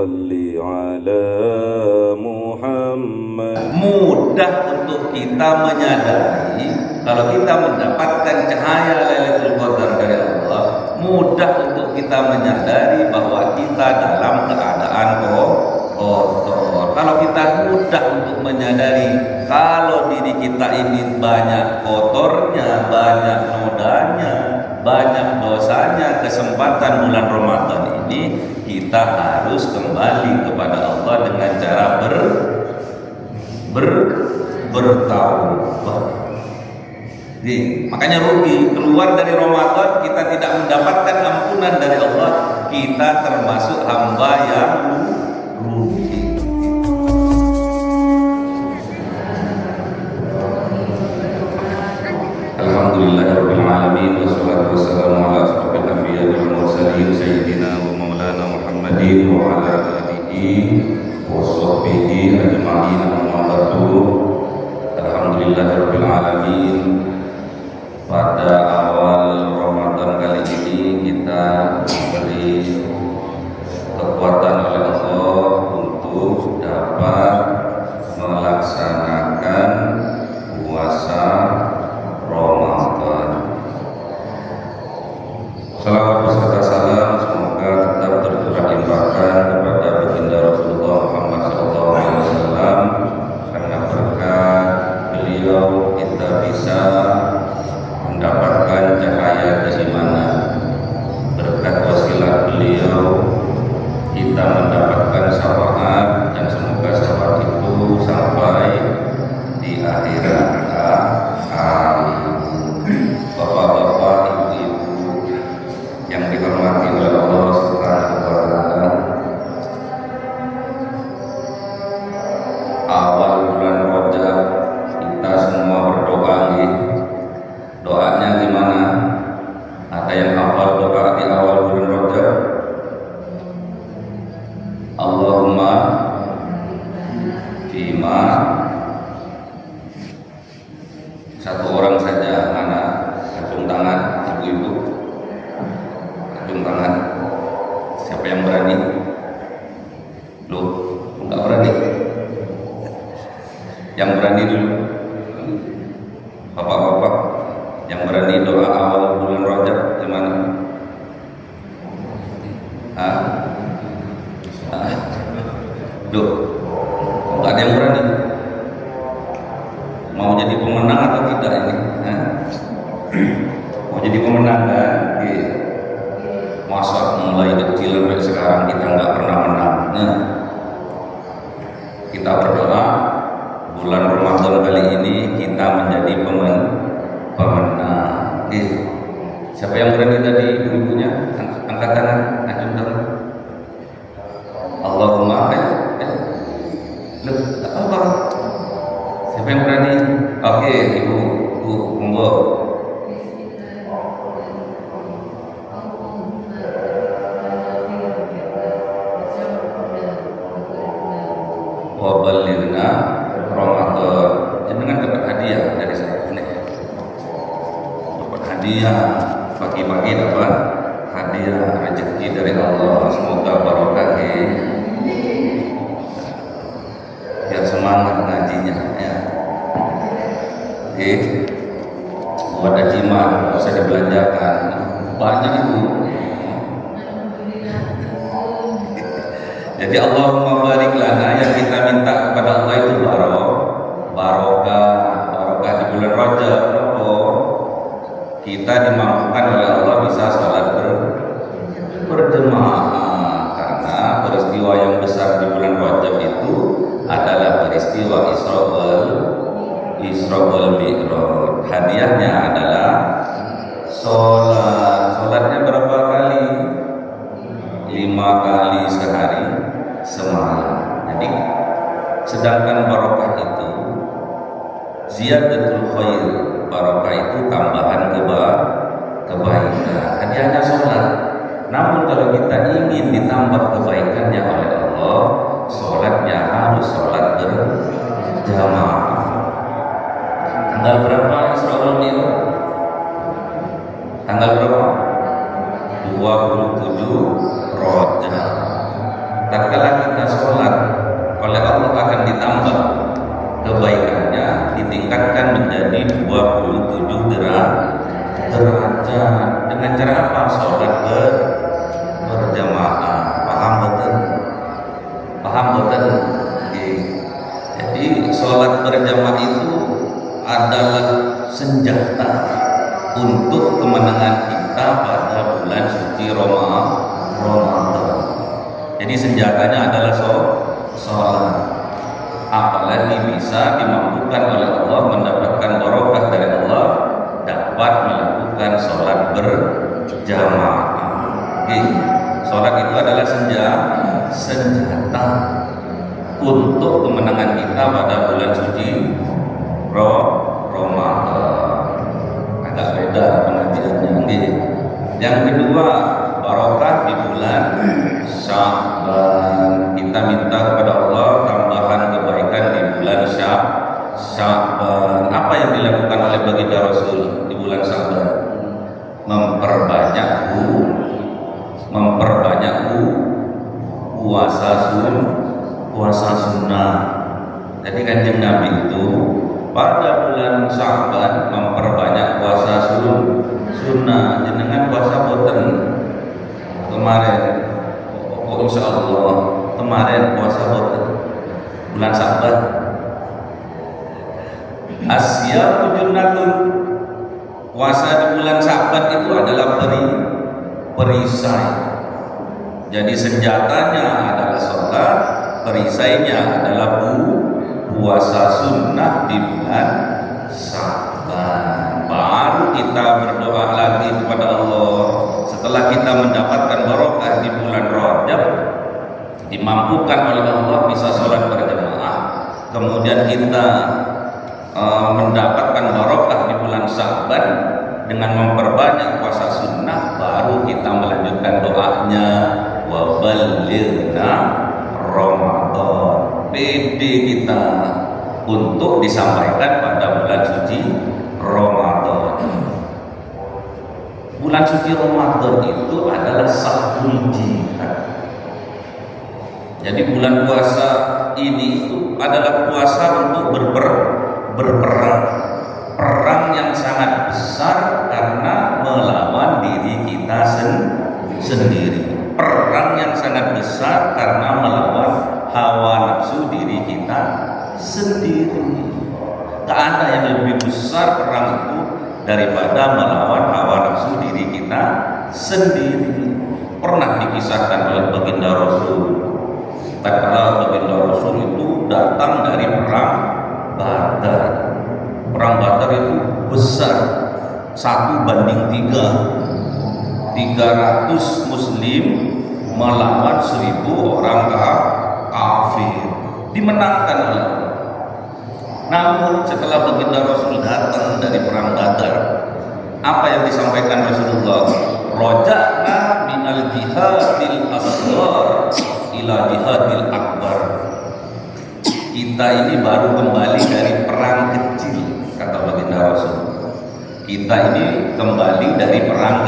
صل على محمد. Mudah untuk kita menyadari kalau kita mendapatkan cahaya Lailatul Qadar dari Allah, mudah untuk kita menyadari bahwa kita dalam keadaan kotor. Kalau kita mudah untuk menyadari kalau diri kita ini banyak kotornya, banyak nodanya, banyak dosanya, kesempatan bulan Ramadan ini kita harus kembali kepada Allah dengan cara bertaubat. Makanya rugi keluar dari Ramadan kita tidak mendapatkan ampunan dari Allah, kita termasuk hamba yang rugi. Alhamdulillahirabbil alamin wassalatu wassalamu ala asyrofil anbiya'i wal mursalin sayyidina wa maulana Muhammadin wa ala alihi wa sahbihi ajma'in. Amma ba'du. Alhamdulillahirabbil alamin. Pada awal Ramadan kali ini kita diberi kekuatan oleh Allah untuk dapat melaksanakan puasa Ramadan. Salawat beserta salam semoga tetap tercurah limpahkan kepada baginda Rasulullah Muhammad SAW, karena berkat beliau kita bisa mendapatkan cahaya keimanan. Berkat wasilah beliau kita mendapatkan syafaat, dan semoga syafaat itu sampai di akhirat hari. Bapak-bapak, ibu-ibu yang dihormati oleh Allah Subhanahu wa taala, awal bulan Rajab kita semua berdoa nih. Doanya gimana? Ada yang hafal doa di awal bulan Rajab? Allahumma fima. Satu orang saja, mana? Acung tangan, ibu-ibu. Acung tangan. Siapa yang berani? Loh, enggak berani. Yang berani dulu. Bapak-bapak yang berani doa awal bulan Rajab gimana? Loh, enggak ada yang berani. Mau jadi pemenang atau tidak ini? Mau jadi pemenang kan? Masa mulai kecil sampai sekarang kita nggak pernah menang. Kita berdoa bulan Ramadan kali ini kita menjadi pemenang. Siapa yang berani tadi ibu-ibunya? Angkat tangan, acung tangan. Allahumma Loh, tak apa. Siapa yang berani? Oke, ibu, monggo. Wa balighna Ramadan. Jangan dapat hadiah dari saya ini. Dapat hadiah pagi-pagi, dapat hadiah rezeki dari Allah. Semoga barokah biar semangat ngajinya ya. Buat ajiman bisa dibelanjakan banyak itu. Jadi Allahumma barik lana, yang kita minta kepada Allah itu barokah di bulan Rajab. Kita dimampukan oleh Allah bisa sholat berjemaah, karena peristiwa yang besar di bulan Rajab itu adalah peristiwa Isra wal Mi'raj. Hadiahnya adalah sholatnya berapa kali? 5 kali sehari semalam. Jadi sedangkan barokah itu ziyadatul khair, barokah itu tambahan kebaikan. Hadiahnya sholat. Namun kalau kita ingin ditambah kebaikannya oleh Allah, sholatnya harus sholat berjamaah. Tanggal berapa Isra wal Mi'raj? Tanggal berapa? 27 Rajab. Tatkala sholat berjamaah itu adalah senjata untuk kemenangan kita pada bulan suci Ramadan. Jadi senjatanya adalah sholat. Apalagi bisa dimampukan oleh Allah, mendapatkan barokah dari Allah, dapat melakukan sholat berjamaah. Sholat itu adalah senjata untuk kemenangan kita pada bulan suci Ramadan. Agak beda pengertiannya. Yang kedua, barokah di bulan Sya'ban. Kita minta kepada Allah tambahan kebaikan di bulan Sya'ban. Apa yang dilakukan oleh baginda Rasul di bulan Sya'ban? Memperbanyak puasa sunnah. Jadi Kanjeng Nabi itu pada bulan Sya'ban memperbanyak puasa sunnah. Jenengan puasa boten kemarin, insya Allah kemarin puasa boten bulan Sya'ban. Asyamu junnatun. Puasa di bulan Sya'ban itu adalah perisai. Jadi senjatanya adalah sholat, perisainya adalah puasa sunnah di bulan Sya'ban. Baru kita berdoa lagi kepada Allah setelah kita mendapatkan barokah di bulan Rajab, dimampukan oleh Allah bisa sholat berjamaah, kemudian kita mendapatkan barokah di bulan Sya'ban dengan memperbanyak puasa sunnah, baru kita melanjutkan doanya, wa ballighna Ramadan. Pede kita untuk disampaikan pada bulan suci Ramadan. Bulan suci Ramadan itu adalah sahul jihad. Jadi bulan puasa ini itu adalah puasa untuk berperang. Perang yang sangat besar karena melawan diri kita sendiri. Perang yang sangat besar karena melawan hawa nafsu diri kita sendiri. Tak ada yang lebih besar perang itu daripada melawan hawa nafsu diri kita sendiri. Pernah dikisahkan oleh baginda Rasul, tatkala baginda Rasul itu datang dari perang Badar. Perang Badar itu besar, 1:3. 300 muslim melawan 1000 orang kafir, dimenangkan oleh Allah. Namun setelah baginda Rasul datang dari perang Badar, apa yang disampaikan Rasulullah? Roja'na minal jihadil asghar ila jihadil akbar. Kita ini baru kembali dari perang kecil, kata baginda Rasul. Kita ini kembali dari perang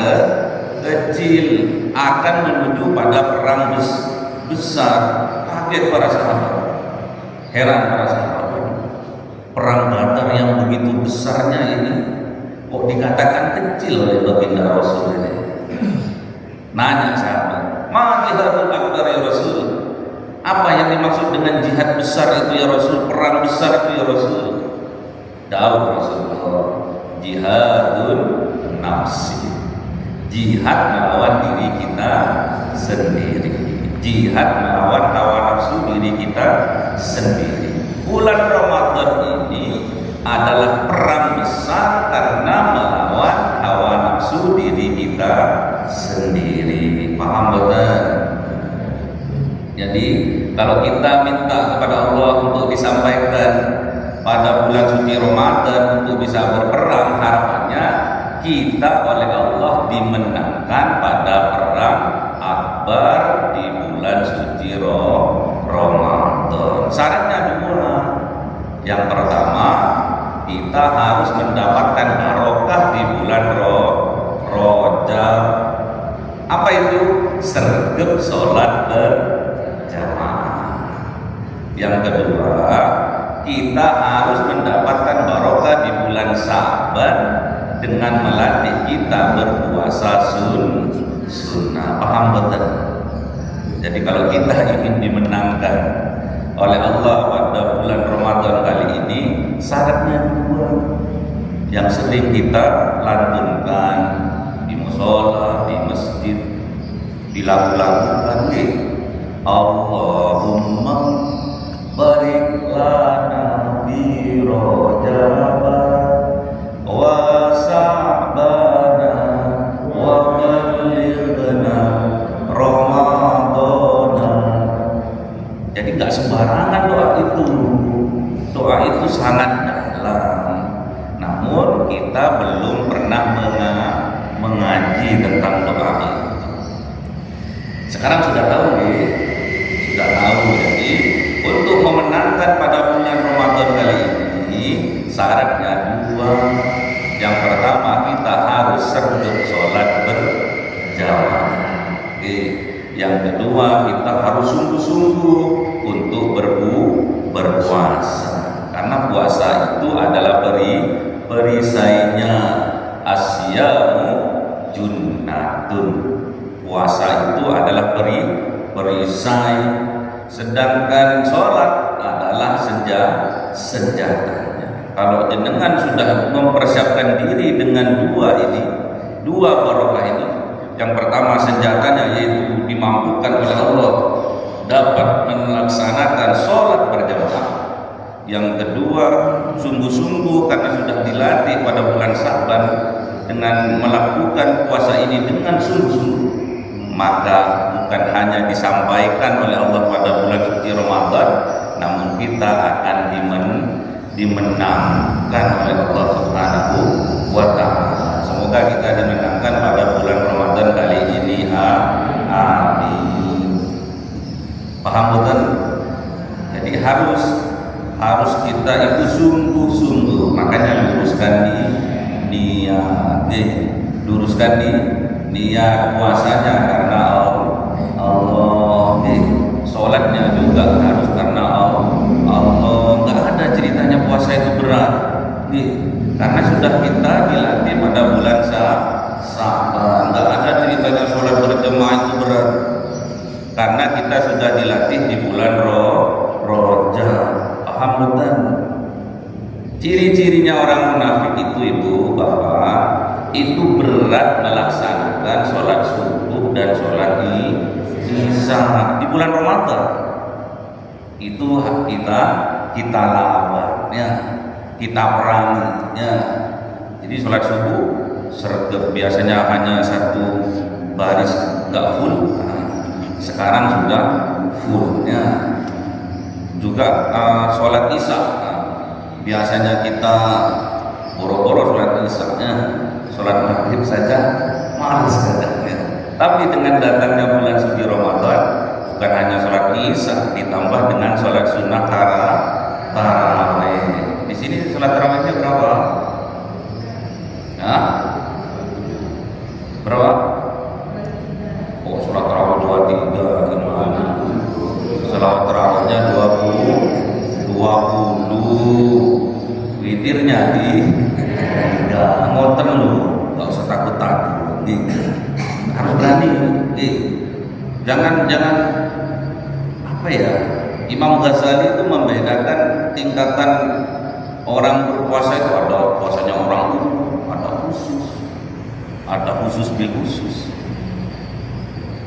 kecil akan menuju pada perang besar. Kaget para sahabat, heran para sahabat. Perang Badar yang begitu besarnya ini kok dikatakan kecil oleh baginda Rasul ini? Nanya sahabat, ma jihadul akbar ya Rasul? Apa yang dimaksud dengan jihad besar itu ya Rasul? Perang besar itu ya Rasul? Dawuh Rasulullah, jihadun nafsi. Jihad melawan diri kita sendiri. Jihad melawan hawa nafsu diri kita sendiri. Bulan Ramadan ini adalah perang besar karena melawan hawa nafsu diri kita sendiri. Paham betul? Jadi kalau kita minta kepada Allah untuk disampaikan pada bulan suci Ramadan untuk bisa berperang, harapannya kita oleh Allah dimenangkan pada perang akbar di bulan suci Ramadan. Syaratnya dua. Yang pertama, kita harus mendapatkan barokah di bulan Rajab. Apa itu? Sregep sholat berjamaah. Yang kedua, kita harus mendapatkan barokah di bulan Sya'ban dengan melatih kita berpuasa sunnah. Paham betul? Jadi kalau kita ingin dimenangkan oleh Allah pada bulan Ramadan kali ini syaratnya dua yang sering kita lantunkan di musola, di masjid, dilakukan. Allahumma barik lana fi Rajab wa Sa'bana wa ballighna Ramadana. Jadi gak sembarangan doa itu. Doa itu sangat dalam. Namun kita belum pernah mengaji tentang doa itu. Sekarang sudah tahu nih, sudah tahu. Jadi untuk memenangkan pada bulan Ramadan kali ini syaratnya dua. Yang pertama, kita harus serduk sholat berjamaah. Yang kedua, kita harus sungguh-sungguh untuk berpuasa. Karena puasa itu adalah perisainya asyamu junnatun. Puasa itu adalah perisai, sedangkan sholat adalah senjatanya. Kalau jenengan sudah mempersiapkan diri dengan dua barokah ini, yang pertama senjatanya yaitu dimampukan oleh Allah dapat melaksanakan sholat berjamaah. Yang kedua, sungguh-sungguh karena sudah dilatih pada bulan Sa'ban dengan melakukan puasa ini dengan sungguh-sungguh, maka bukan hanya disampaikan oleh Allah pada bulan suci Ramadan, namun kita akan dimenangkan oleh Allah Subhanahu wa Ta'ala. Semoga kita dimenangkan pada bulan Ramadan kali ini. Amin. Paham betul? Jadi harus kita itu sungguh-sungguh. Makanya luruskan niat, luruskan niat puasanya karena Allah, sholatnya juga harus karena Allah. Nggak ada ceritanya puasa itu berat, karena sudah kita dilatih pada bulan Sa'ban. Nggak ada ceritanya sholat berjamaah itu berat, karena kita sudah dilatih di bulan Rajab. Paham betul? Ciri-cirinya orang munafik itu bahwa itu berat melaksanakan sholat subuh dan sholat isya di bulan Ramadan. Itu hak kita lawannya, kita peranginya. Jadi sholat subuh sergap biasanya hanya satu baris nggak full, sekarang sudah fullnya. Juga sholat isya, biasanya kita boro-boro sholat isya-nya, sholat maghrib saja malas kadangnya. Tapi dengan datangnya bulan suci Ramadan, bukan hanya sholat isya, ditambah dengan sholat sunnah tarawih. Di sini sholat tarawihnya berapa? Hah? Berapa? Oh, sholat tarawih 23 gimana? Sholat tarawihnya 20, witirnya di ngoten lu, nggak usah takut-takut, harus berani. Jangan apa ya? Imam Ghazali itu membedakan tingkatan orang berpuasa itu, ada puasanya orang ada khusus bil khusus.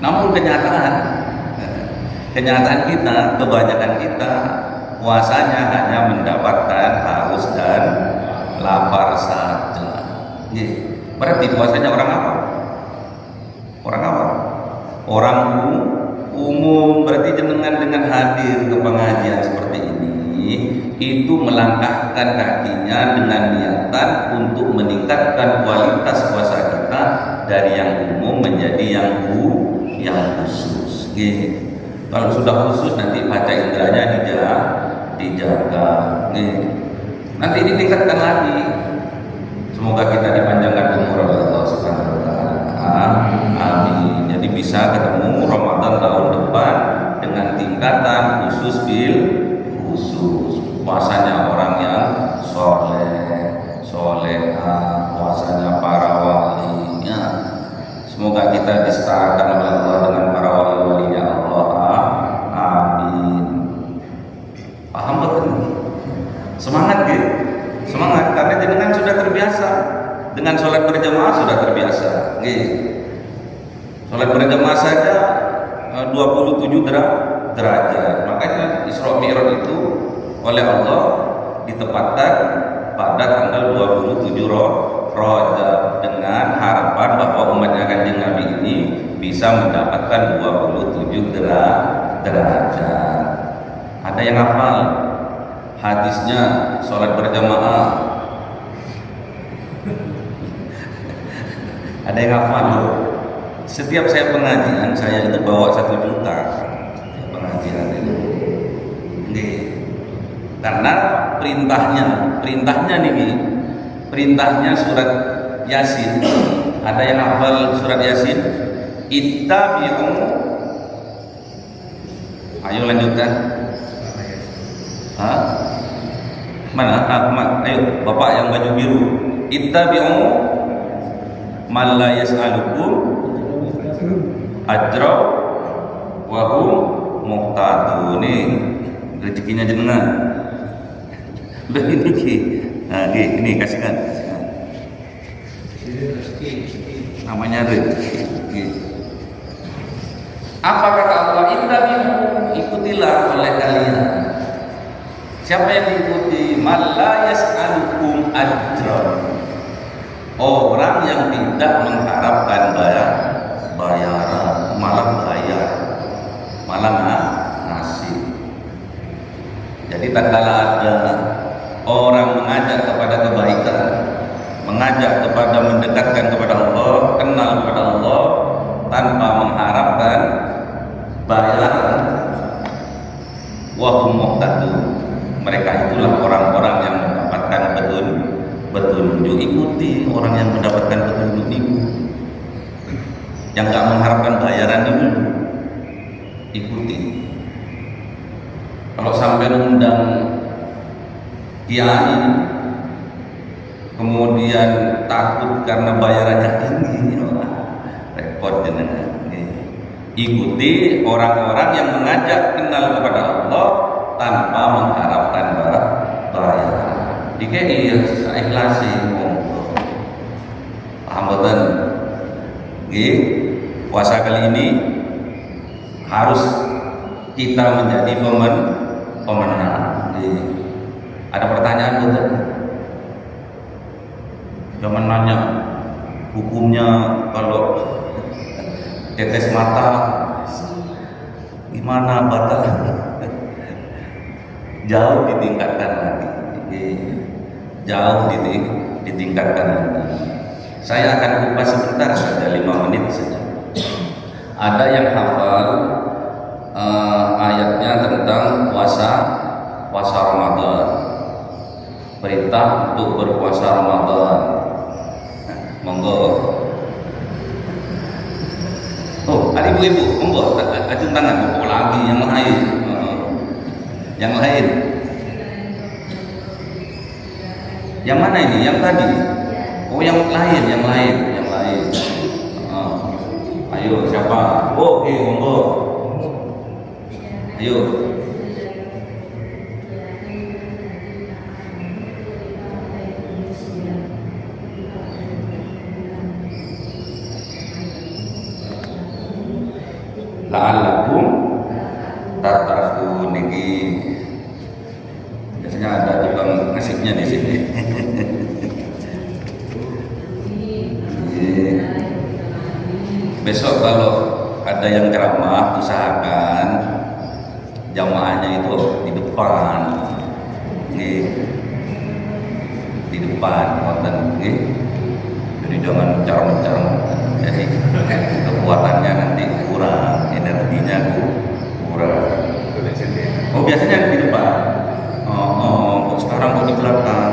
Namun kenyataan kita, kebanyakan kita puasanya hanya mendapatkan haus dan lapar saja. Berarti puasanya orang apa? Orang umum. Berarti dengan hadir ke pengajian seperti ini, itu melangkahkan kakinya dengan niatan untuk meningkatkan kualitas puasa kita dari yang umum menjadi yang khusus. Kalau sudah khusus nanti baca indranya dijaga. Nanti ditingkatkan lagi. Semoga kita dipanjangkan umur oleh Allah Subhanahu wa Ta'ala. Amin. Jadi bisa ketemu Ramadan tahun depan dengan tingkatan khusus bil khusus. Puasanya orang yang solehah, puasanya para walinya. Semoga kita disertakan oleh Allah dengan para wali-walinya Allah. Amin. dengan sholat berjamaah sudah terbiasa. Sholat berjamaah saja 27 derajat. Makanya Isra Mi'raj itu oleh Allah ditempatkan pada tanggal 27 Rajab dengan harapan bahwa umatnya Kanjeng Nabi ini bisa mendapatkan 27 derajat. Ada yang hafal hadisnya sholat berjamaah? Ada yang hafal? Setiap saya pengajian, saya itu bawa 1 juta pengajian itu. Karena perintahnya surat Yasin. Ada yang hafal surat Yasin? Ittabi'u. Ayo lanjutkan. Mana? Ayo, Bapak yang baju biru. Ittabi'u man la yas'alukum ajra wa hum muhtadun. Rezekinya jenengan. Ini kasihkan. Namanya rezeki. Apa kata Allah? Ittabi'u, ikutilah oleh kalian. Siapa yang diikuti? Man la yas'alukum ajra. Orang yang tidak mengharapkan bayaran, malah bayar, malah ngasih. Jadi tak kala ada orang mengajak kepada kebaikan, mengajak kepada mendekatkan kepada Allah, kenal kepada Allah tanpa mengharapkan bayaran, wa hum muhtadun. Mereka itulah orang-orang yang mendapatkan petunjuk. Ikuti orang yang mendapatkan petunjuk itu, yang gak mengharapkan bayaran itu, ikuti. Kalau sampai undang kiai kemudian takut karena bayarannya tinggi, repot jenengan. Ikuti orang-orang yang mengajak kenal kepada Allah tanpa mengharapkan bayaran. Jika ia ikhlasi, paham betul? Puasa kali ini harus kita menjadi pemenang. Ada pertanyaan betul? Jangan nanya hukumnya kalau tetes mata gimana, batal. Jauh ditingkatkan lagi. Jauh ditingkatkan lagi. Saya akan kupas sebentar saja, 5 menit saja. Ada yang hafal ayatnya tentang puasa Ramadan. Perintah untuk berpuasa Ramadan. Monggo. Oh, ada ibu-ibu, monggo acung tangan, pokok lagi yang lain. Yang lain. Yang mana ini? Yang tadi? Oh, yang lain. Ayo, siapa? Oh, oke, monggo. Ayo. La'allakum tattaqun. Niki biasanya ada tukang ngasihnya di sini. Besok kalau ada yang ceramah, usahakan jamaahnya itu di depan, di depan, jadi jangan carm-carm, jadi kekuatannya nanti kurang, energinya kurang. Oh, biasanya di depan. Kok sekarang kok di belakang?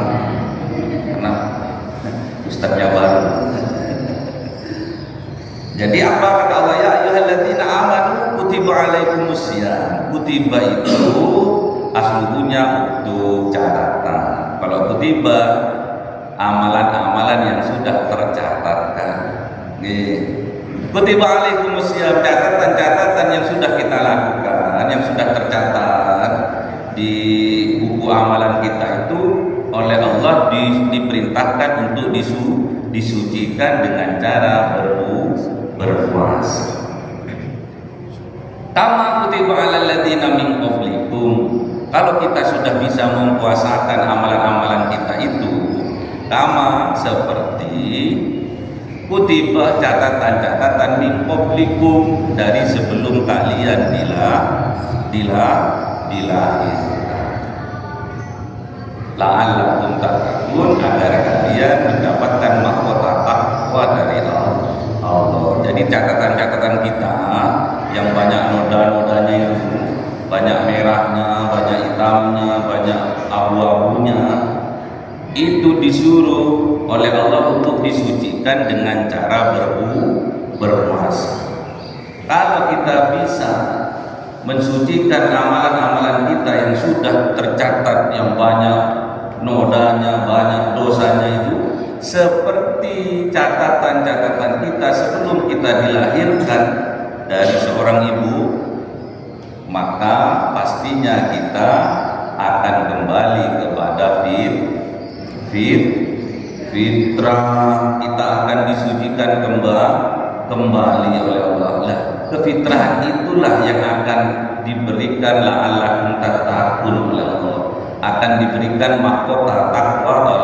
Karena ustadznya baru. Jadi apa kata Allah? Ya ayyuhalladzina amanu kutiba alaikumusiyam. Kutiba itu aslunya untuk catatan. Kalau kutiba amalan-amalan yang sudah tercatatkan. Kutiba alaikumusiyam, catatan-catatan yang sudah kita lakukan, yang sudah tercatat di buku amalan kita itu oleh Allah diperintahkan untuk disucikan dengan cara berpuasa. Kama kutiba 'alal ladzina min qablikum. Kalau kita sudah bisa mempuasakan amalan-amalan kita itu, kama seperti kutiba catatan-catatan min qablikum dari sebelum kalian dilahirkan. La'allakum tattaqun, agar kalian mendapatkan mahkota takwa dari Allah. Jadi catatan-catatan kita yang banyak noda-nodanya itu, banyak merahnya, banyak hitamnya, banyak abu-abunya, itu disuruh oleh Allah untuk disucikan dengan cara berpuasa. Kalau kita bisa mensucikan amalan-amalan kita yang sudah tercatat, yang banyak nodanya, banyak dosanya itu, seperti catatan-catatan kita sebelum kita dilahirkan dari seorang ibu, maka pastinya kita akan kembali kepada fitrah. Kita akan disucikan kembali oleh Allah. Nah, kefitrahan itulah yang akan diberikan la'allakum tattaqun oleh Allah, akan diberikan mahkota takwa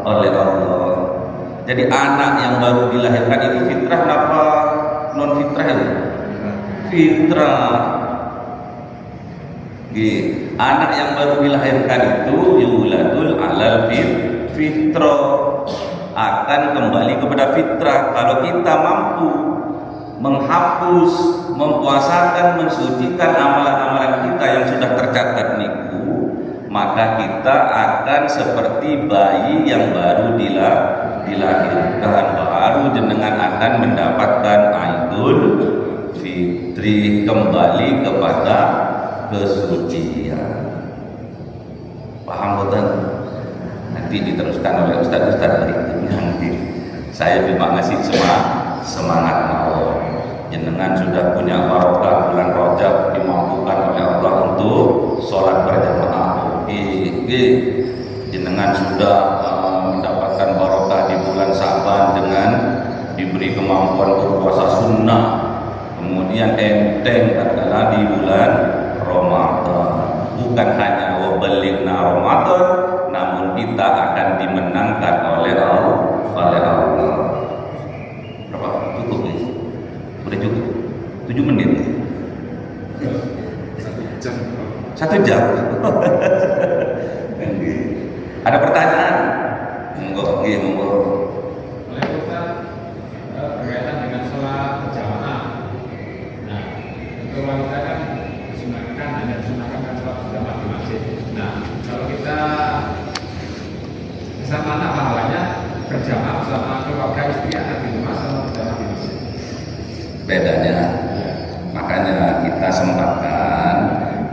oleh Allah. Jadi anak yang baru dilahirkan itu fitrah apa non fitrah itu? Fitrah. Anak yang baru dilahirkan itu yuladul alal fitrah, akan kembali kepada fitrah. Kalau kita mampu menghapus, mempuasakan, mensucikan amalan-amalan kita yang sudah tercatat niku, maka kita akan seperti bayi yang baru dilahirkan, baru jenengan akan mendapatkan Aidul Fitri, kembali kepada kesucian. Paham betul? Nanti diteruskan oleh ustaz-ustaz nanti. Saya cuma ngasih semangat mawon. Jenengan sudah punya barokah bulan Rajab, dimampukan oleh Allah untuk sholat berjamaah. Jenengan sudah mendapatkan barokah di bulan Sa'ban dengan diberi kemampuan berpuasa sunnah, kemudian enteng tatkala di bulan Ramadan. Bukan hanya wabalighna Ramadan, namun kita akan dimenangkan oleh Allah. Berapa? Cukup nih? Udah cukup? 7 menit? 1 jam? Ada pertanyaan? Monggo. Oleh kita berkaitan dengan sholat berjamaah. Nah, untuk wanita kan disunahkan, hanya disunahkan kan sholat berjamaah di masjid. Nah, kalau kita bisa mana pahalanya berjamaah bersama keluarga istri anak di rumah sama berjamaah di masjid? Bedanya, makanya kita sempatkan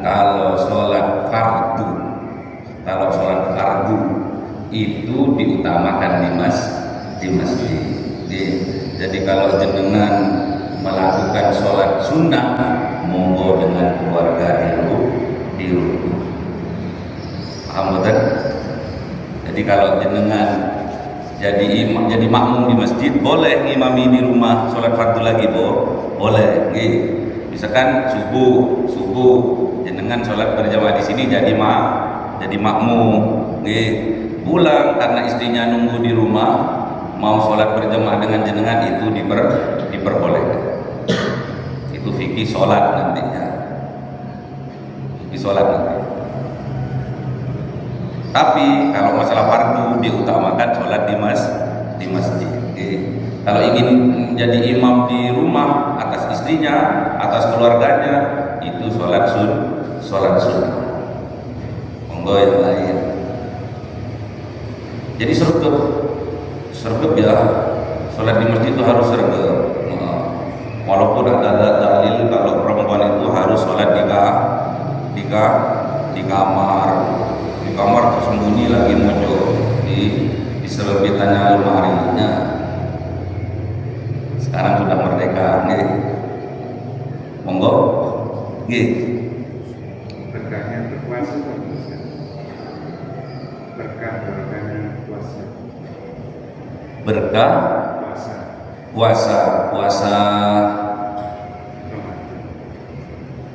kalau sholat fardu itu diutamakan di masjid. Jadi kalau jenengan melakukan sholat sunnah, monggo dengan keluarga di rumah. Paham betul? Jadi kalau jenengan jadi makmum di masjid, boleh ngimami di rumah sholat fardu lagi, boleh. Misalkan subuh jenengan sholat berjamaah di sini jadi makmum. Pulang karena istrinya nunggu di rumah, mau sholat berjamaah dengan jenengan, itu diperbolehkan. Itu fikih sholat nantinya. Tapi kalau masalah fardu diutamakan sholat di masjid. Kalau ingin jadi imam di rumah atas istrinya, atas keluarganya, itu sholat sunnah. Monggo yang lain. Jadi sergap ya, sholat di masjid itu harus sergap. Walaupun ada dalil kalau perempuan itu harus sholat di kamar tersembunyi lagi mojok di selebitannya lemarinya. Sekarang sudah merdeka, monggo, berkahnya berpuasa, berkahnya puasa. berkah puasa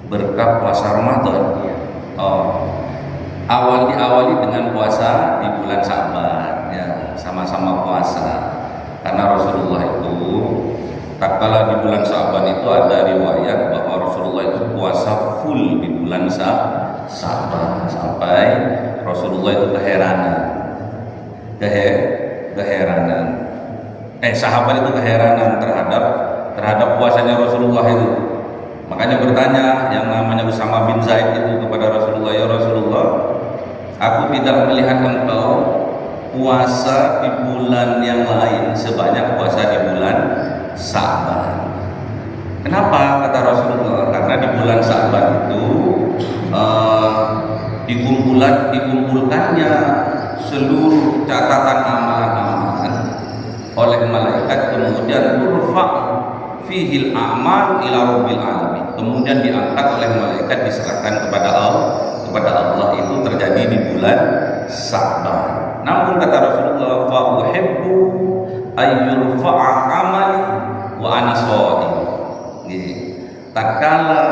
berkah puasa Ramadan. Diawali dengan puasa di bulan Sa'ban, ya, sama-sama puasa. Karena Rasulullah itu tatkala di bulan Sa'ban itu ada riwayat bahwa Rasulullah itu puasa full di bulan Sa'ban sampai Rasulullah itu keheranan. Sahabat itu keheranan terhadap puasanya Rasulullah itu. Makanya bertanya yang namanya Usama bin Zaid itu kepada Rasulullah, ya Rasulullah, aku tidak melihat engkau puasa di bulan yang lain sebanyak puasa di bulan Sa'ban. Kenapa? Kata Rasulullah, karena di bulan Sa'ban itu dikumpulkannya seluruh catatan amalan-amalan oleh malaikat, kemudian turfa' fihil a'mal ila rabbil alamin, kemudian diangkat oleh malaikat, diserahkan kepada Allah. Itu terjadi di bulan Sa'ban. Namun kata Rasulullah, fa uhibbu ayyurfa'a amali wa ana sha'im. Tatkala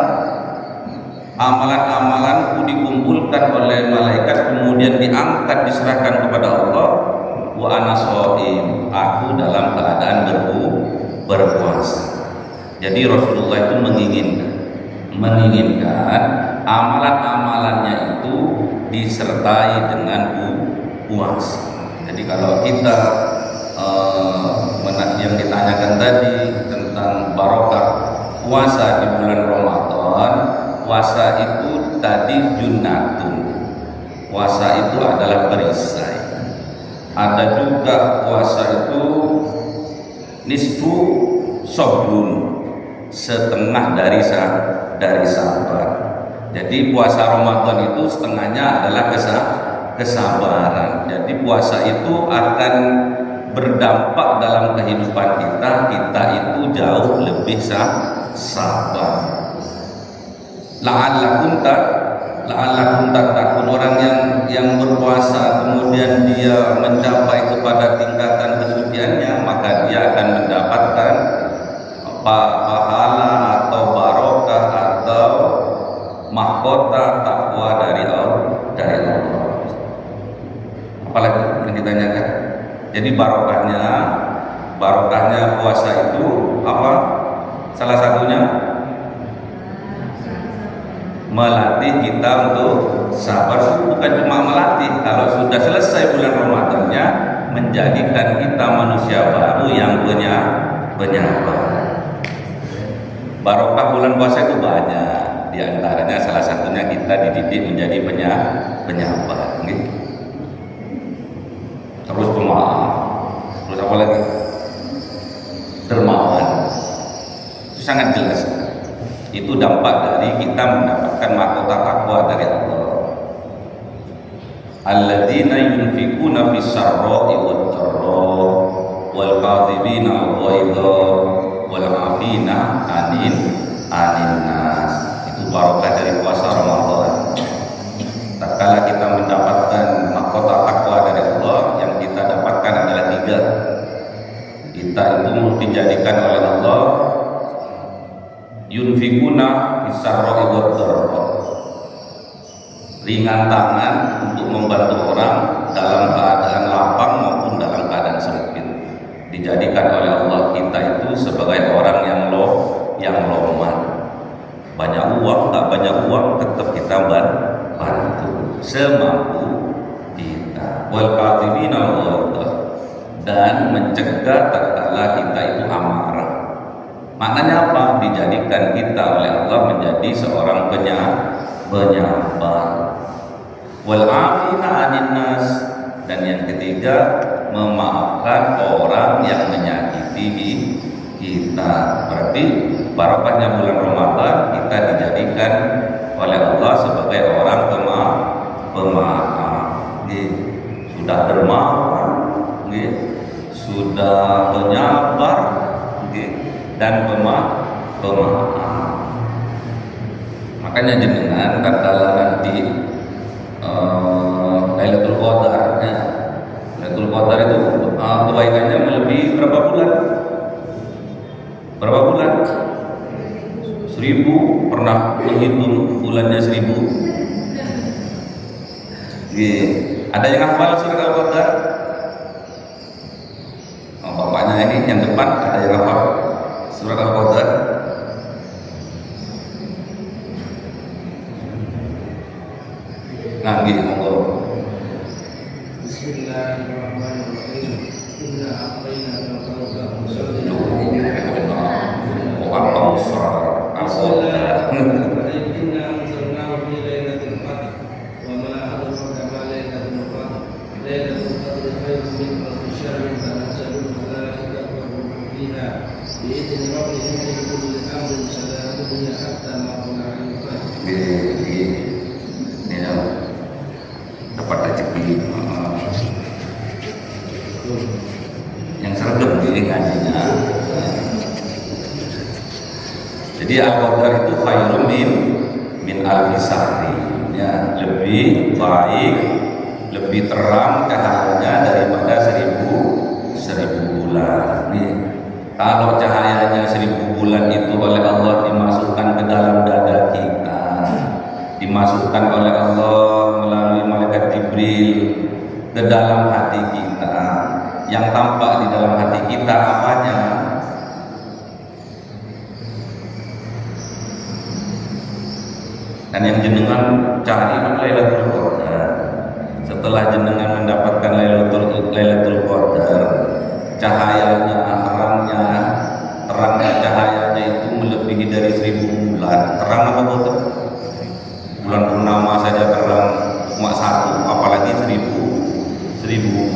amalan-amalanku dikumpulkan oleh malaikat, kemudian diangkat, diserahkan kepada Allah, wa ana sha'im, aku dalam keadaan berpuasa. Jadi Rasulullah itu menginginkan amalan-amalannya itu disertai dengan puasa. Jadi kalau kita yang ditanyakan tadi tentang barokah puasa di bulan Ramadan, puasa itu tadi junnatun, puasa itu adalah perisai. Ada juga puasa itu nisfu sobrun, setengah dari sabar. Jadi puasa Ramadan itu setengahnya adalah kesabaran. Jadi puasa itu akan berdampak dalam kehidupan kita itu jauh lebih sabar. La'allakum tattaqun, orang yang berpuasa kemudian dia mencapai kepada tingkatan kesuciannya, maka dia akan mendapatkan pahala atau barokah atau mahkota takwa dari Allah. Apalagi yang ditanyakan. Jadi barokahnya puasa itu apa? Salah satunya melatih kita untuk sabar. Bukan cuma melatih, kalau sudah selesai bulan Ramadannya, menjadikan kita manusia baru yang penyabar. Barokah bulan puasa itu banyak. Di antaranya salah satunya kita dididik menjadi penyabar. Terus pemaaf. Terus apa lagi? Dermawan. Itu sangat jelas. Itu dampak dari kita mendapatkan mahkota takwa dari Allah. Alladzina yunfikuna fis sarra'i wad dharra wal kadhibina al-ghaidha wal 'afina 'anil nas. Itu barokah dari puasa Ramadan. Tatkala kita mendapatkan mahkota takwa dari Allah, yang kita dapatkan adalah 3. Kita itu dijadikan oleh Allah yunfikuna fisarra'i wad dharra, ringan tangan untuk membantu orang dalam keadaan lapang maupun dalam keadaan sempit. Dijadikan oleh Allah kita itu sebagai orang yang loman. Banyak uang, tak banyak uang, tetap kita bantu semampu kita. Wal kadhibina al-ghaidha, dan mencegah tatkala kita itu amarah. Maknanya apa? Dijadikan kita oleh Allah menjadi seorang penyabar. Wal 'afina 'anil nas, dan yang ketiga memaafkan orang yang menyakiti kita. Berarti barokahnya bulan Ramadan, kita dijadikan oleh Allah sebagai orang pemaaf. Sudah dermawan, sudah penyabar, dan pemaaf. Makanya jenengan tatkala nanti Lailatul Qadar, Lailatul Qadar itu kebaikannya melebihi berapa bulan? Berapa bulan? 1000. Pernah menghitung bulannya 1000? Ada yang hafal surat Al-Qadar? Bapaknya ini yang depan ada yang hafal surat Al-Qadar? Nah, monggo. Bismillahirrahmanirrahim. Inna a'tainaka al-kawthar. Inna anzalnahu fi lailatul qadr. Wa ma adraka ma lailatul qadr. Lailatul qadr khairun min alfi shahrin tanazzalul malaikatu wa ruhu fiha bi'idzni rabbihim min kulli amrin salamun hiya hatta matla'il fajr. Ini dapat rezeki. Yang serem ini ngajinya. Jadi Al-Qadar itu khairun min alfi syahri, ya, lebih baik, lebih terang cahayanya daripada 1000 bulan. Nih, kalau cahayanya 1000 bulan itu oleh Allah dimasukkan ke dalam dada kita, dimasukkan oleh Allah melalui malaikat Jibril ke dalam hati kita. Yang tampak di dalam hati kita apanya? Dan yang jenengan cari Lailatul Qadar. Setelah jenengan mendapatkan Lailatul Qadar, cahayanya, terangnya cahayanya itu melebihi dari 1000 bulan. Terang apa betul? Bulan purnama saja terang cuma 1, apalagi 1000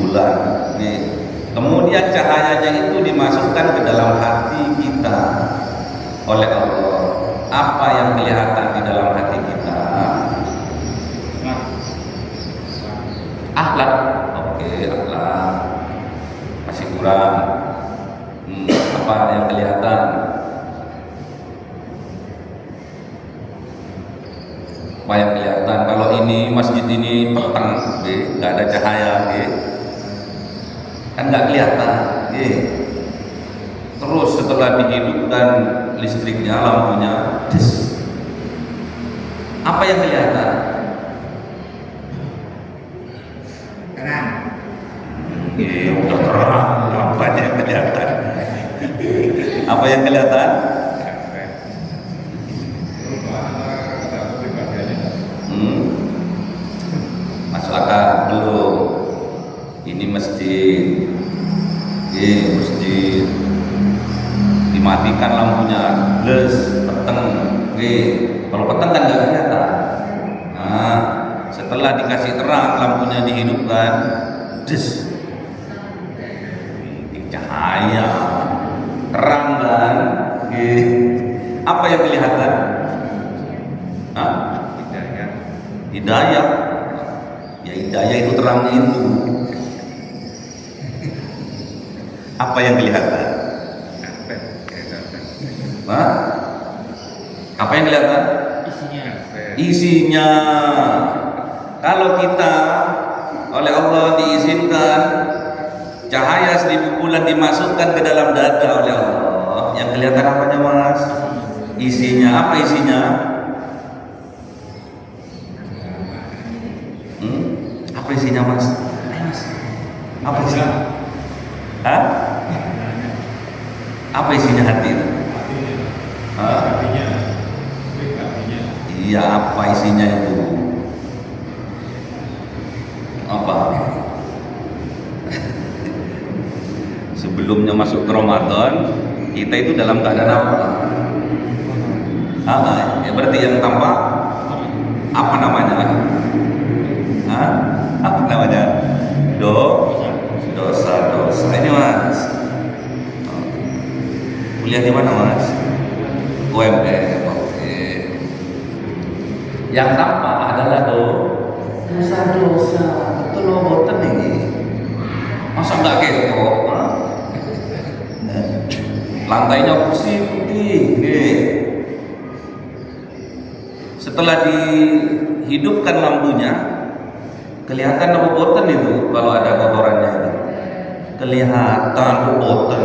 bulan. Nih. Kemudian cahayanya itu dimasukkan ke dalam hati kita oleh Allah. Apa yang kelihatan di dalam hati kita? Akhlak. Oke, akhlak. Masih kurang. Apa yang kelihatan? Apa yang kelihatan? Kalau ini masjid ini petang, nggak ada cahaya, kan nggak kelihatan. Terus setelah dihidupkan listriknya, lampunya, apa yang kelihatan? Terang. Udah terang, apa yang kelihatan? Apa yang kelihatan? Masuk akal belum? Ini masjid, masjid dimatikan lampunya, peteng, kalau peteng kan nggak kelihatan. Nah, setelah dikasih terang, lampunya dihidupkan, cahaya, terang kan? Apa yang kelihatan? Hidayah. Ya, hidayah itu terangnya itu. Apa yang kelihatan? Apa yang kelihatan? Isinya. Kalau kita oleh Allah diizinkan cahaya 1000 bulan dimasukkan ke dalam dada oleh Allah, yang kelihatan apanya, Mas? Isinya. Apa isinya? Apa isinya, Mas? Apa isinya? Hah? Apa isinya hati? Iya, apa isinya itu? Apa? Sebelumnya masuk ke Ramadan, kita itu dalam keadaan apa? Ya berarti yang tampak apa namanya? Apa namanya? Dosa. Ini, Mas. Kuliah di mana, Mas? UMR. Oke. Yang tampak adalah dosa. Betul loh, boten ini. Masa nggak ketok? Lantainya putih. Setelah dihidupkan lampunya, kelihatan apa boten itu kalau ada kotorannya itu? kelihatan boten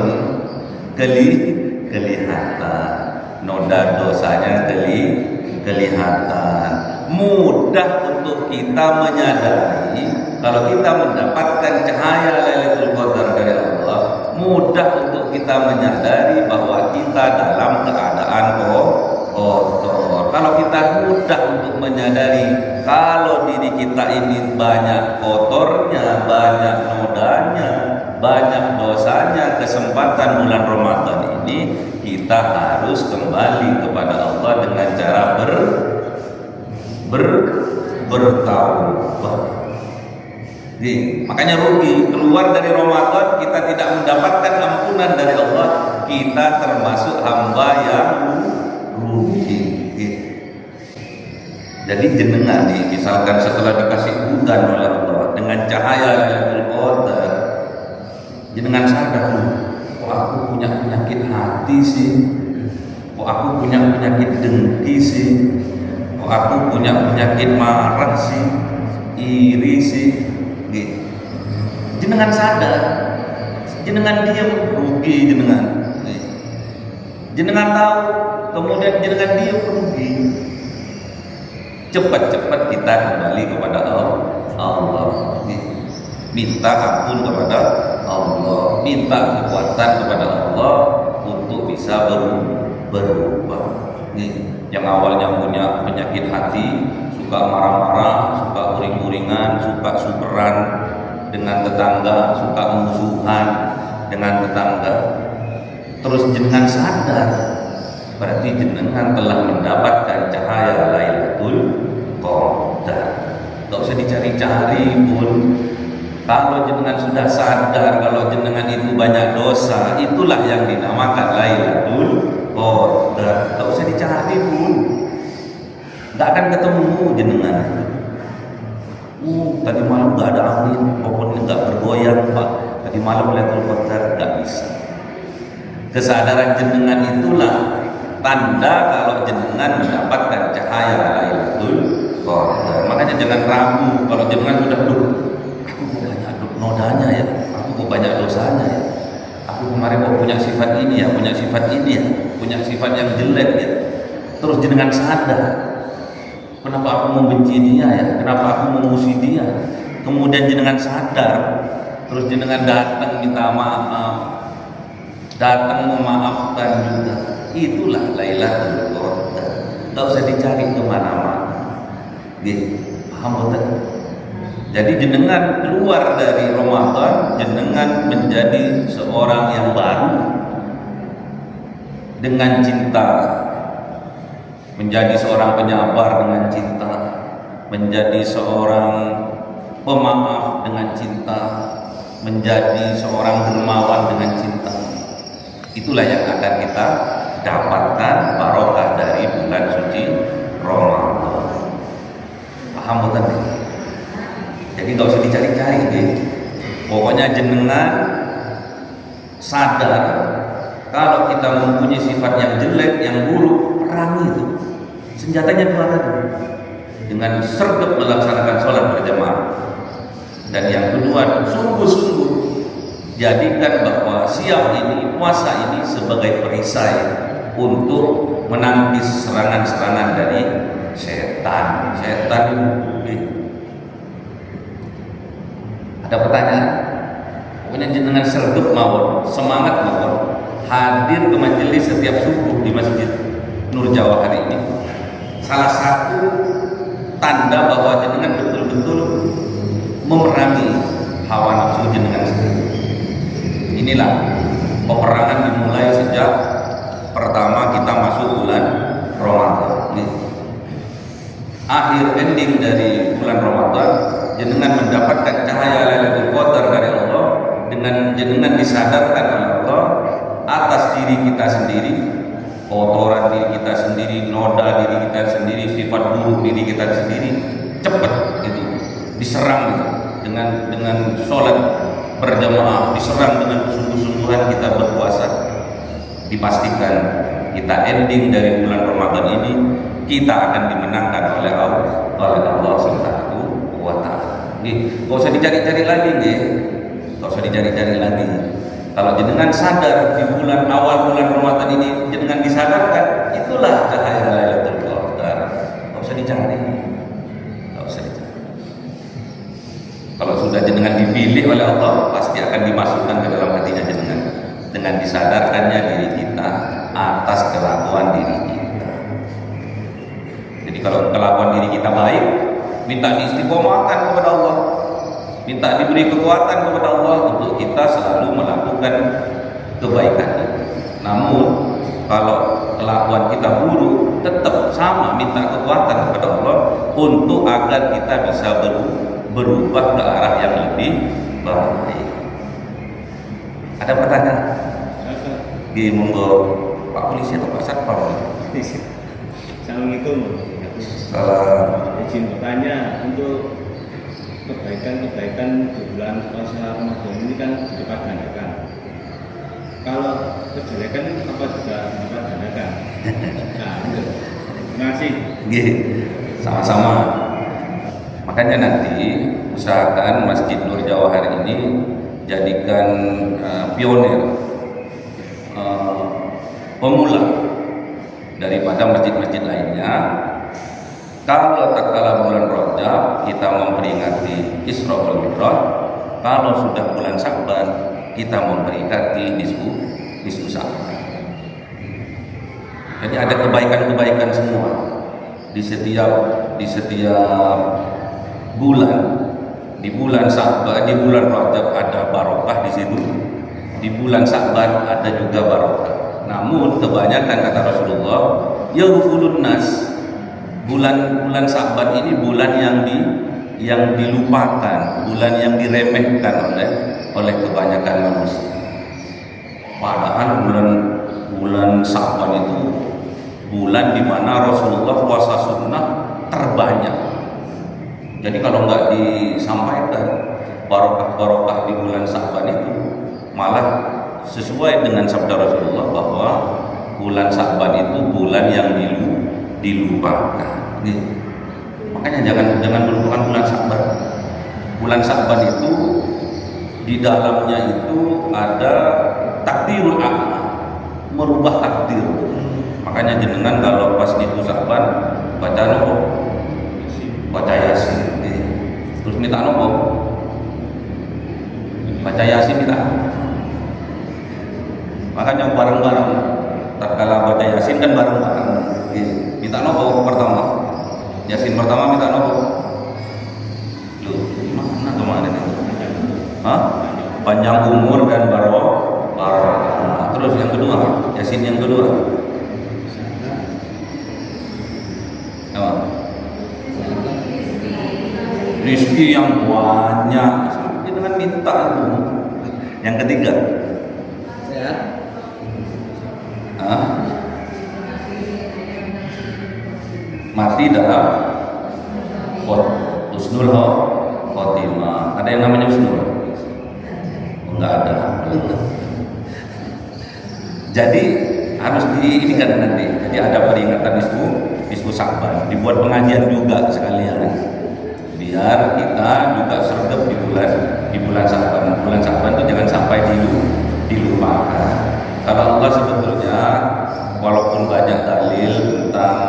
kelihatan noda dosanya kelihatan. Mudah untuk kita menyadari kalau kita mendapatkan cahaya Lailatul Qadar dari Allah, mudah untuk kita menyadari bahwa kita dalam keadaan kotor. Kalau kita mudah untuk menyadari kalau diri kita ini banyak kotornya, banyak nodanya, banyak dosanya, kesempatan bulan Ramadan ini kita harus kembali kepada Allah dengan cara bertaubat. Makanya rugi keluar dari Ramadan kita tidak mendapatkan ampunan dari Allah, kita termasuk hamba yang rugi. Jadi jenengan nih, misalkan setelah dikasih hujan oleh Allah dengan cahaya Lailatul Qadar, jenengan sadar, kok aku punya penyakit hati sih, kok aku punya penyakit dengki sih, kok aku punya penyakit marah sih, iri sih. Jenengan sadar, jenengan diam, rugi jenengan. Jenengan tahu, kemudian jenengan diam, rugi. Cepat-cepat kita kembali kepada Allah. Minta ampun kepada Allah, minta kekuatan kepada Allah untuk bisa berubah. Yang awalnya punya penyakit hati, suka marah-marah, suka uring-uringan, suka superan dengan tetangga, suka musuhan dengan tetangga, terus jenengan sadar, berarti jenengan telah mendapatkan cahaya Lailatul Qadar. Gak usah dicari-cari pun. Kalau jenengan sudah sadar kalau jenengan itu banyak dosa, itulah yang dinamakan Lailatul Qadar. Gak usah dicari pun, gak akan ketemu jenengan. Tadi malam gak ada angin, pokoknya gak bergoyang Pak. Tadi malam Lailatul Qadar, gak bisa. Kesadaran jenengan itulah tanda kalau jenengan mendapatkan cahaya Lailatul Qadar. Makanya jangan ragu kalau jenengan sudah aku kok banyak nodanya ya, aku kok banyak dosanya ya, aku kemarin kok punya sifat ini ya, punya sifat ini ya, punya sifat yang jelek ya. Terus jenengan sadar, kenapa aku membenci dia ya, kenapa aku memusuhi dia. Kemudian jenengan sadar, terus jenengan datang minta maaf, datang memaafkan juga. Itulah Lailatul Qadar. Gak usah dicari kemana-mana. Paham betul? Jadi jenengan keluar dari Ramadan, jenengan menjadi seorang yang baru dengan cinta, menjadi seorang penyabar dengan cinta, menjadi seorang pemaaf dengan cinta, menjadi seorang dermawan dengan cinta. Itulah yang akan kita dapatkan barokah dari bulan suci Ramadan. Paham betul? Jadi gak usah dicari-cari deh. Pokoknya jenengan sadar kalau kita mempunyai sifat yang jelek, yang buruk, perangi itu. Senjatanya dua tadi. Dengan sergap melaksanakan sholat berjamaah. Dan yang kedua, sungguh-sungguh jadikan bahwa siang ini, puasa ini sebagai perisai untuk menangkis serangan-serangan dari setan. Setan itu ada pertanyaan. Pokoknya jenengan sergap mawon, semangat mawon, hadir ke majelis setiap subuh di Masjid Nur Jawa hari ini. Salah satu tanda bahwa jenengan betul-betul memerangi hawa nafsu jenengan sendiri. Inilah peperangan dimulai sejak pertama kita masuk bulan Ramadan. Akhir ending dari bulan Ramadan, jenengan mendapatkan cahaya Lailatul Qadar dari Allah dengan jenengan disadarkan oleh Allah atas diri kita sendiri, kotoran diri kita sendiri, noda diri kita sendiri, sifat buruk diri kita sendiri, cepat itu diserang gitu. Dengan sholat berjamaah, diserang dengan kesungguh-sungguhan kita berpuasa. Dipastikan kita ending dari bulan Ramadan ini kita akan dimenangkan oleh Allah Subhanahu wa Ta'ala. Gak usah dicari-cari lagi nih. Gak usah dicari-cari lagi. Kalau jenengan sadar di bulan awal bulan Ramadan ini, jenengan disadarkan, itulah cahaya Lailatul Qadar. Enggak usah dicari. Enggak usah dicari. Kalau sudah jenengan dipilih oleh Allah, pasti akan dimasukkan ke dalam hatinya jenengan dengan disadarkannya diri kita atas kelakuan diri kita. Jadi kalau kelakuan diri kita baik, minta diistiqomahkan kepada Allah, minta diberi kekuatan kepada Allah untuk kita selalu melakukan kebaikan. Namun kalau kelakuan kita buruk, tetap sama minta kekuatan kepada Allah untuk agar kita bisa berubah ke arah yang lebih baik. Ada pertanyaan? Di monggo Pak Polisi atau Pak Satpam? Assalamualaikum. Salam. Izin bertanya, untuk kebaikan-kebaikan di bulan puasa Ramadan ini kan dilipat gandakan. Kalau kejelekan itu apa juga dilipat gandakan? Nah, itu. Terima kasih. Nggih, sama-sama. Makanya nanti usahakan Masjid Nur Jawahar ini jadikan pionir, pemula daripada masjid-masjid lainnya. Kalau tatkala bulan Rajab kita memperingati Isra wal Mi'raj, kalau sudah bulan Sya'ban kita memperingati nisfu Sya'ban. Jadi ada kebaikan-kebaikan semua di setiap bulan. Di bulan Sya'ban, di bulan Rajab ada barokah di situ. Di bulan Sya'ban ada juga barokah. Namun kebanyakan kata Rasulullah, yaghfulun nas. Bulan Sya'ban ini bulan yang dilupakan, bulan yang diremehkan oleh kebanyakan manusia. Padahal bulan Sya'ban itu bulan di mana Rasulullah puasa sunnah terbanyak. Jadi kalau nggak disampaikan barokah-barokah di bulan Sya'ban itu, malah sesuai dengan sabda Rasulullah bahwa bulan Sya'ban itu bulan yang dilupakan. Makanya jangan melupakan bulan Sya'ban. Bulan Sya'ban itu di dalamnya itu ada takdirul a'mal, merubah takdir. Makanya jenengan kalau pas di Sya'ban baca Yasin, terus minta nopo, baca Yasin minta. Makanya bareng-bareng, tatkala baca Yasin kan bareng-bareng. Minta nopo pertama, Yasin pertama minta nopo. Loh, mana kemarin itu? Hah? Panjang umur dan barokah. Terus yang kedua, Yasin yang kedua. Apa? Rizki yang banyak. Jangan minta. Yang ketiga. Sehat. Mati dalam husnul khotimah. Ada yang namanya husnul? Enggak ada. Jadi harus ini kan nanti. Jadi ada peringatan nisfu Sya'ban, dibuat pengajian juga sekalian. Biar kita juga sergap di bulan Sya'ban. Bulan Sya'ban itu jangan sampai dilupakan. Kalau Allah sebetulnya walaupun banyak dalil tentang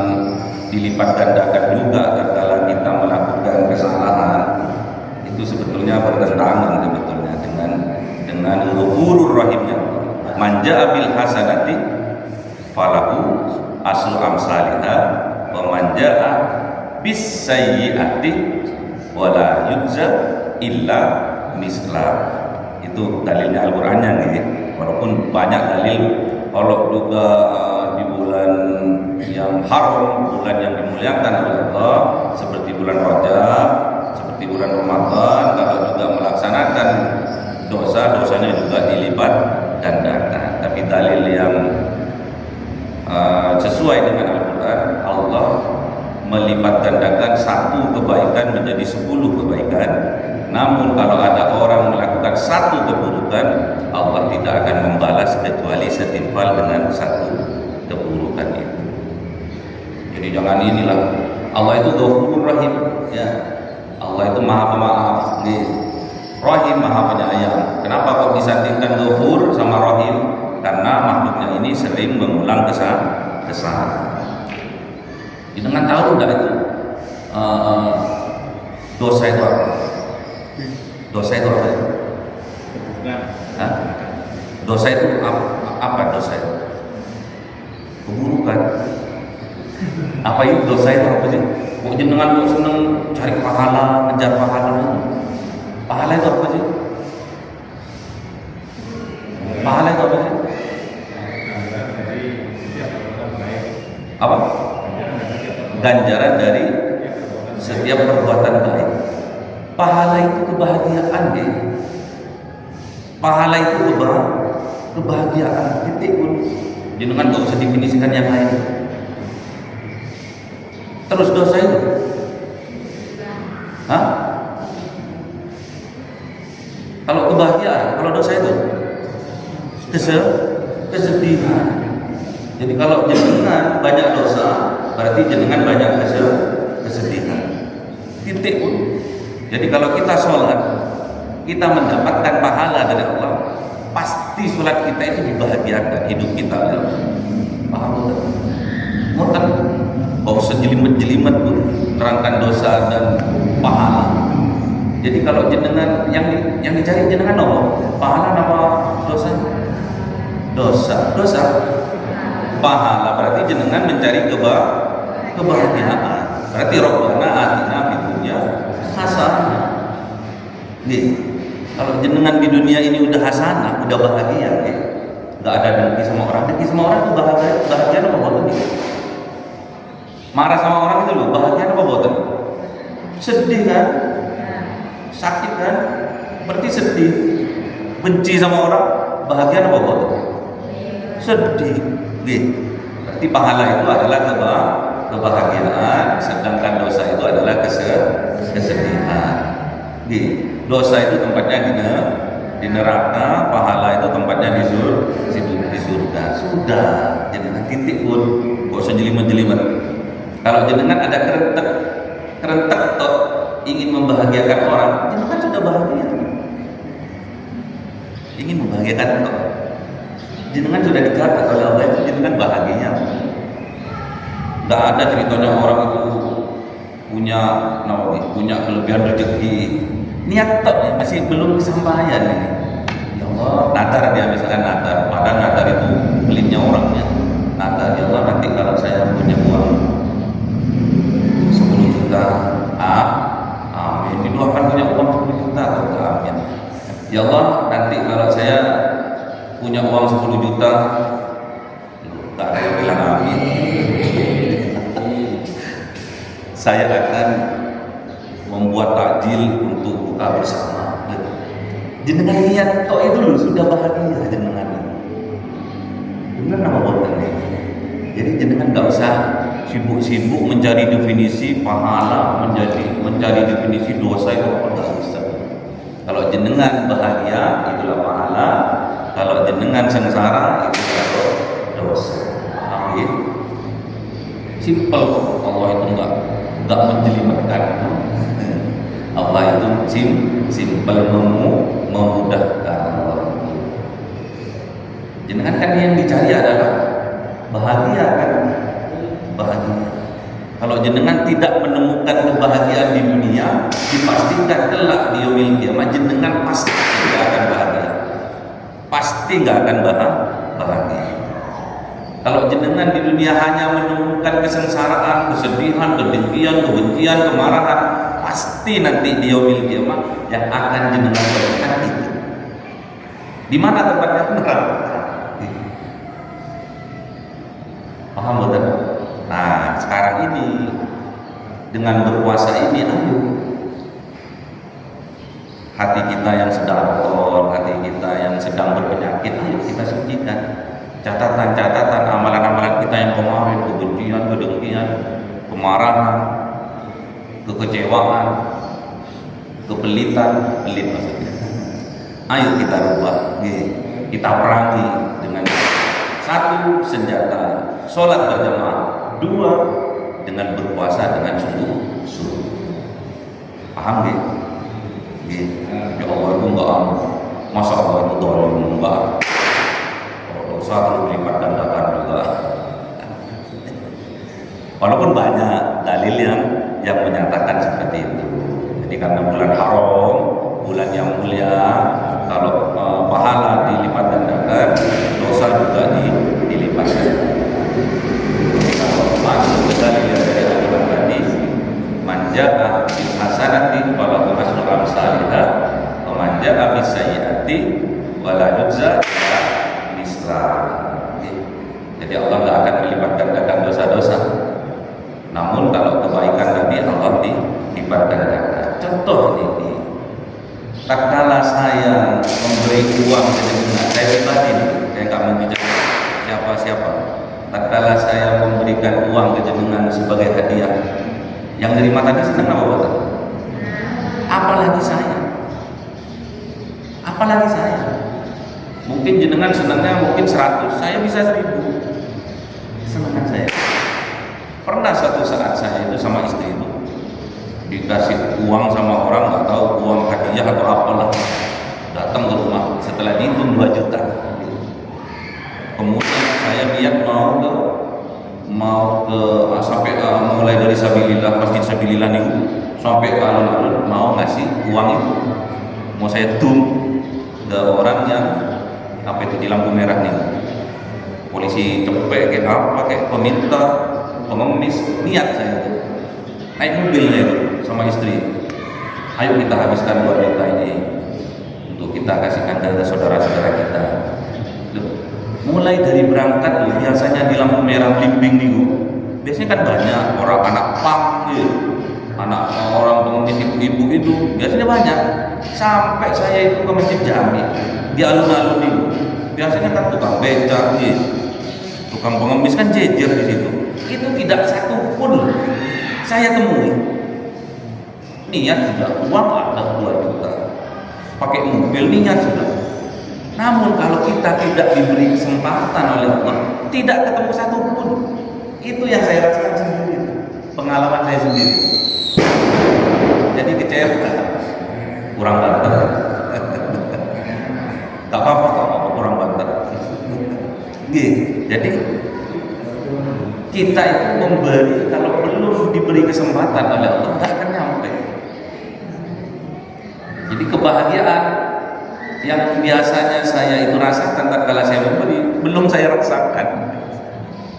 dilipat gandakan juga tatkala kita melakukan kesalahan, itu sebetulnya bertentangan sebetulnya dengan ghafurur rahimnya. Manja bil hasanati falahu aslu amsalha wa manja bis sayyiati wala yujza illa misla. Itu dalilnya Al-Qur'annya nih. Walaupun banyak dalil kalau juga di bulan yang haram, bulan yang dimuliakan oleh Allah, seperti bulan Rajab, seperti bulan Ramadan, kalau juga melaksanakan dosanya juga dilipat gandakan. Tapi dalil yang sesuai dengan Al-Quran, Allah melipat gandakan satu kebaikan menjadi 10 kebaikan. Namun kalau ada orang melakukan satu keburukan, Allah tidak akan membalas kecuali setimpal dengan satu keburukan itu. Jadi jangan inilah, Allah itu Ghafurur Rahim, ya. Allah itu Maha Pemaaf. Nih, Rahim Maha Penyayang. Kenapa kok disandingkan Ghafur sama Rahim? Karena makhluknya ini sering mengulang kesalahan. Dengan tahu enggak itu dosa itu apa? Dosa itu apa? Hah? Dosa itu apa dosa itu? Keburukan. Apa itu dosa itu apa sih? Kok jenengan kok seneng cari pahala, ngejar pahala? Pahala itu apa sih? Pahala itu apa sih? Apa? Ganjaran dari setiap perbuatan baik. Pahala itu kebahagiaan deh. Pahala itu kebahagiaan. Titik pun. Jangan nggak usah definisikan yang lain. Terus dosa itu, hah? Kalau kebahagiaan, kalau dosa itu kesedihan. Jadi kalau jenengan banyak dosa, berarti jenengan banyak kesedihan. Titik pun. Jadi kalau kita sholat, kita mendapatkan pahala dari Allah, pasti sholat kita itu dibahagiakan hidup kita. Paham betul? Ngoten. Gak usah jelimet-jelimet pun terangkan dosa dan pahala. Jadi kalau jenengan yang dicari jenengan apa? Pahala nama dosa? Dosa. Pahala berarti jenengan mencari kebahagiaan. Berarti Rabbana atina fid dunya hasanah. Nih, kalau jenengan di dunia ini udah hasanah, udah bahagia, ya. Gak ada dengki sama orang. Dengki sama orang itu bahagia apa boten? Marah sama orang itu loh, bahagia apa boten? Sedih kan? Sakit kan? Berarti sedih. Benci sama orang, bahagia apa boten? Sedih. Berarti pahala itu adalah kebahagiaan, sedangkan dosa itu adalah kesedihan. Dosa itu tempatnya di neraka, pahala itu tempatnya di surga. Sudah, jangan titik pun, gak usah jelimet-jelimet. Kalau jenengan ada kerentek toh ingin membahagiakan orang, jenengan sudah bahagia. Ingin membahagiakan toh, jenengan sudah dicatat oleh Allah itu jenengan bahagianya. Tidak ada ceritanya orang itu punya kelebihan rezeki. Niat toh masih belum kesampaian ini. Ya Allah, nadar dia misalkan nadar, padahal nadar itu pelitnya orangnya. Nadar, ya Allah nanti kalau saya punya uang 10 juta, amin. Didoakan punya uang 10 juta, amin. Ya Allah nanti kalau saya punya uang 10 juta, tak ada yang bilang amin. Saya akan membuat takjil untuk buka bersama. Jenengan niat tok itu loh sudah bahagia jenengan. Benar apa boten ini? Jadi jenengan nggak usah sibuk-sibuk mencari definisi pahala, mencari definisi dosa itu apa nggak usah. Kalau jenengan bahagia itulah pahala, kalau jenengan sengsara itulah dosa. Paham ya? Simpel kok. Allah itu nggak menjelimetkan. Allah itu simpel, memudahkan. Jenengan kan yang dicari adalah bahagia kan? Bahagia. Kalau jenengan tidak menemukan kebahagiaan di dunia, dipastikan kelak di yaumil kiamat jenengan pasti tidak akan bahagia. Pasti nggak akan bahagia. Kalau jenengan di dunia hanya menemukan kesengsaraan, kesedihan, kedengkian, kebencian, kemarahan, pasti nanti di yaumil kiamat yang akan jenengan berikan itu. Di mana tempatnya? Neraka. Paham betul? Nah, sekarang ini dengan berpuasa ini, ayo hati kita yang sedang kotor, hati kita yang sedang berpenyakit, ayo kita sucikan. Catatan-catatan amalan-amalan kita yang kemarin, kebencian, kedengkian, kemarahan, kekecewaan, kepelitan, pelit maksudnya. Ayo kita rubah, kita perangi dengan satu senjata, sholat berjamaah, dua dengan berpuasa dengan sungguh-sungguh. Paham ya? Ya Allah seperti itu. Jadi karena bulan haram, bulan yang mulia, kalau pahala dilipat gandakan, dosa juga dilipat gandakan. Kalau masuk ke dalil dari al-Imam tadi, manja'a bil hasanati walahu asyru amsalihah wa manja'a bis sayyi'ati wala yujza illa mislaha. Jadi Allah tidak akan melipat gandakan dosa-dosa. Namun kalau kebaikan tadi Allah dilipat gandakan. Contoh ini, tatkala saya memberi uang dengan saya pribadi, saya nggak membicarakan siapa-siapa. Tatkala saya memberikan uang ke jenengan sebagai hadiah, yang nerima tadi senang apa bukan? Apalagi saya. Apalagi saya. Mungkin jenengan senangnya mungkin 100, saya bisa 1000. Senang saya. Pernah suatu saat saya itu sama istri itu dikasih uang sama orang, nggak tahu uang hadiah atau apalah, datang ke rumah, setelah dihitung 2 juta. Kemudian saya lihat mau ke sampai mulai dari sabilillah, masjid sabilillah nih sampai ke alun-alun mau ngasih uang itu, mau saya ke orang yang apa itu di lampu merah nih, polisi cepet kayak apa, kayak peminta pengemis. Niat saya itu naik mobilnya itu sama istri, ayo kita habiskan 2 juta ini untuk kita kasihkan ke saudara-saudara kita. Mulai dari berangkat biasanya di lampu merah blimbing minggu, biasanya kan banyak orang anak pang anak orang pengemis ibu-ibu itu biasanya banyak. Sampai saya itu ke Masjid Jami di alun-alun itu biasanya kan tukang becak, tukang pengemis kan jejer di situ. Itu tidak satu pun saya temui. Niat sudah, uang ada 2 juta, pakai mobil niat sudah. Namun kalau kita tidak diberi kesempatan oleh Allah, tidak ketemu satu pun. Itu yang saya rasakan sendiri, pengalaman saya sendiri. Jadi kecewa, kurang banter. Gak apa-apa, kurang banter. Jadi kita itu memberi, kalau belum diberi kesempatan oleh Allah, tidak akan nyampe. Jadi kebahagiaan yang biasanya saya itu rasakan tatkala saya memberi, belum saya rasakan.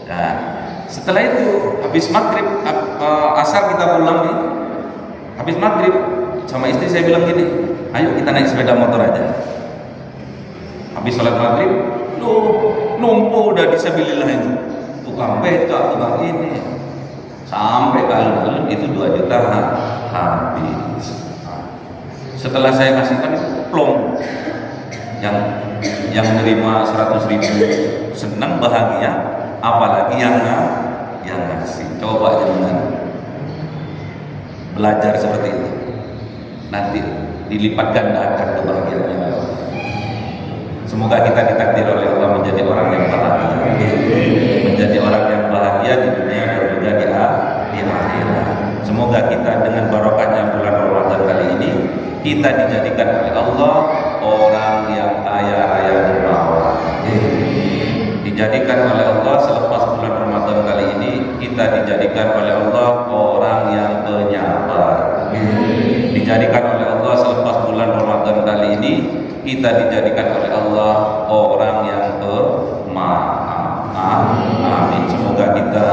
Nah, setelah itu habis maghrib, asar kita pulang nih, habis maghrib sama istri saya bilang gini, ayo kita naik sepeda motor aja. Habis sholat maghrib, lumpuh udah disabilillah itu, tukang becak, tukang ini, sampai ke alun-alun itu 2 juta habis. Setelah saya kasihkan itu plong, yang menerima 100.000 senang bahagia, apalagi yang ngasih. Coba jangan belajar seperti itu, nanti dilipat gandakan kebahagiaannya. Semoga kita ditakdir oleh Allah menjadi orang yang bahagia, menjadi orang yang bahagia di dunia dan juga di akhirat. Semoga kita dengan barokahnya bulan Ramadan kali ini kita dijadikan oleh Allah orang yang kaya raya dermawan. Dijadikan oleh Allah selepas bulan Ramadan kali ini kita dijadikan oleh Allah orang yang penyabar. Dijadikan oleh Allah selepas bulan Ramadan kali ini kita dijadikan oleh Allah orang yang pemaaf. Amin. Semoga kita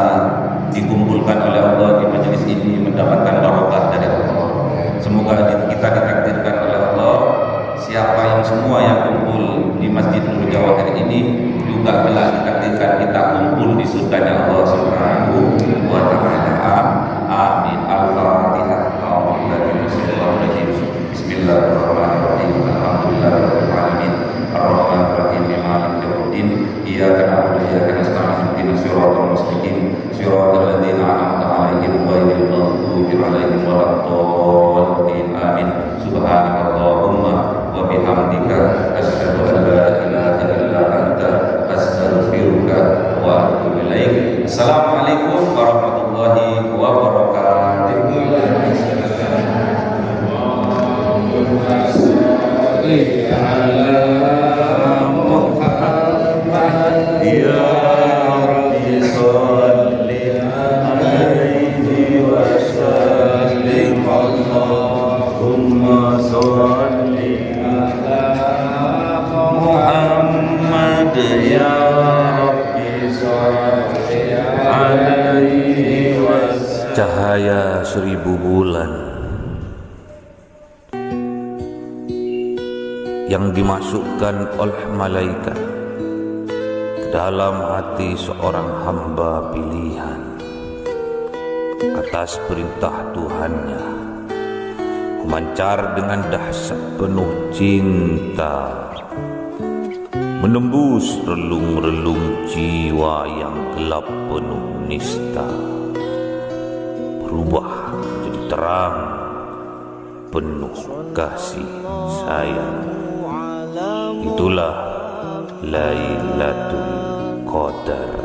dikumpulkan oleh Allah di majelis ini mendapatkan barokah dari Allah. Semoga kita ditakdirkan oleh Allah, siapa yang semua yang kumpul di Masjid Nurul Jawahir ini juga telah ditakdirkan kita kumpul di surganya Allah Subhanahu wa taala. Amin. Al-Fatihah. Bismillahirrahmanirrahim. Alhamdulillahirabbil alamin. Arrahmanir rahim. Maliki yaumiddin. Iyyaka na'budu wa iyyaka nasta'in. Ihdinas siratal mustaqim. Siratal ladzina an'amta 'alaihim ghairil maghdubi 'alaihim waladdallin. Amin. Subhanakallahumma wa bihamdika asyhadu an la ilaha illa anta astaghfiruka wa atubu ilaik. Assalamualaikum warahmatullahi wabarakatuh. Ya Rabbi salli alaihi wa sallim Allahumma sholli ala Muhammad ya Rabbi sholli alaihi wasallam. Cahaya 1000 bulan yang dimasukkan oleh malaikat ke dalam hati seorang hamba pilihan atas perintah Tuhannya, memancar dengan dahsyat penuh cinta, menembus relung-relung jiwa yang gelap penuh nista, berubah menjadi terang penuh kasih sayang. Itulah Lailatul Qadar.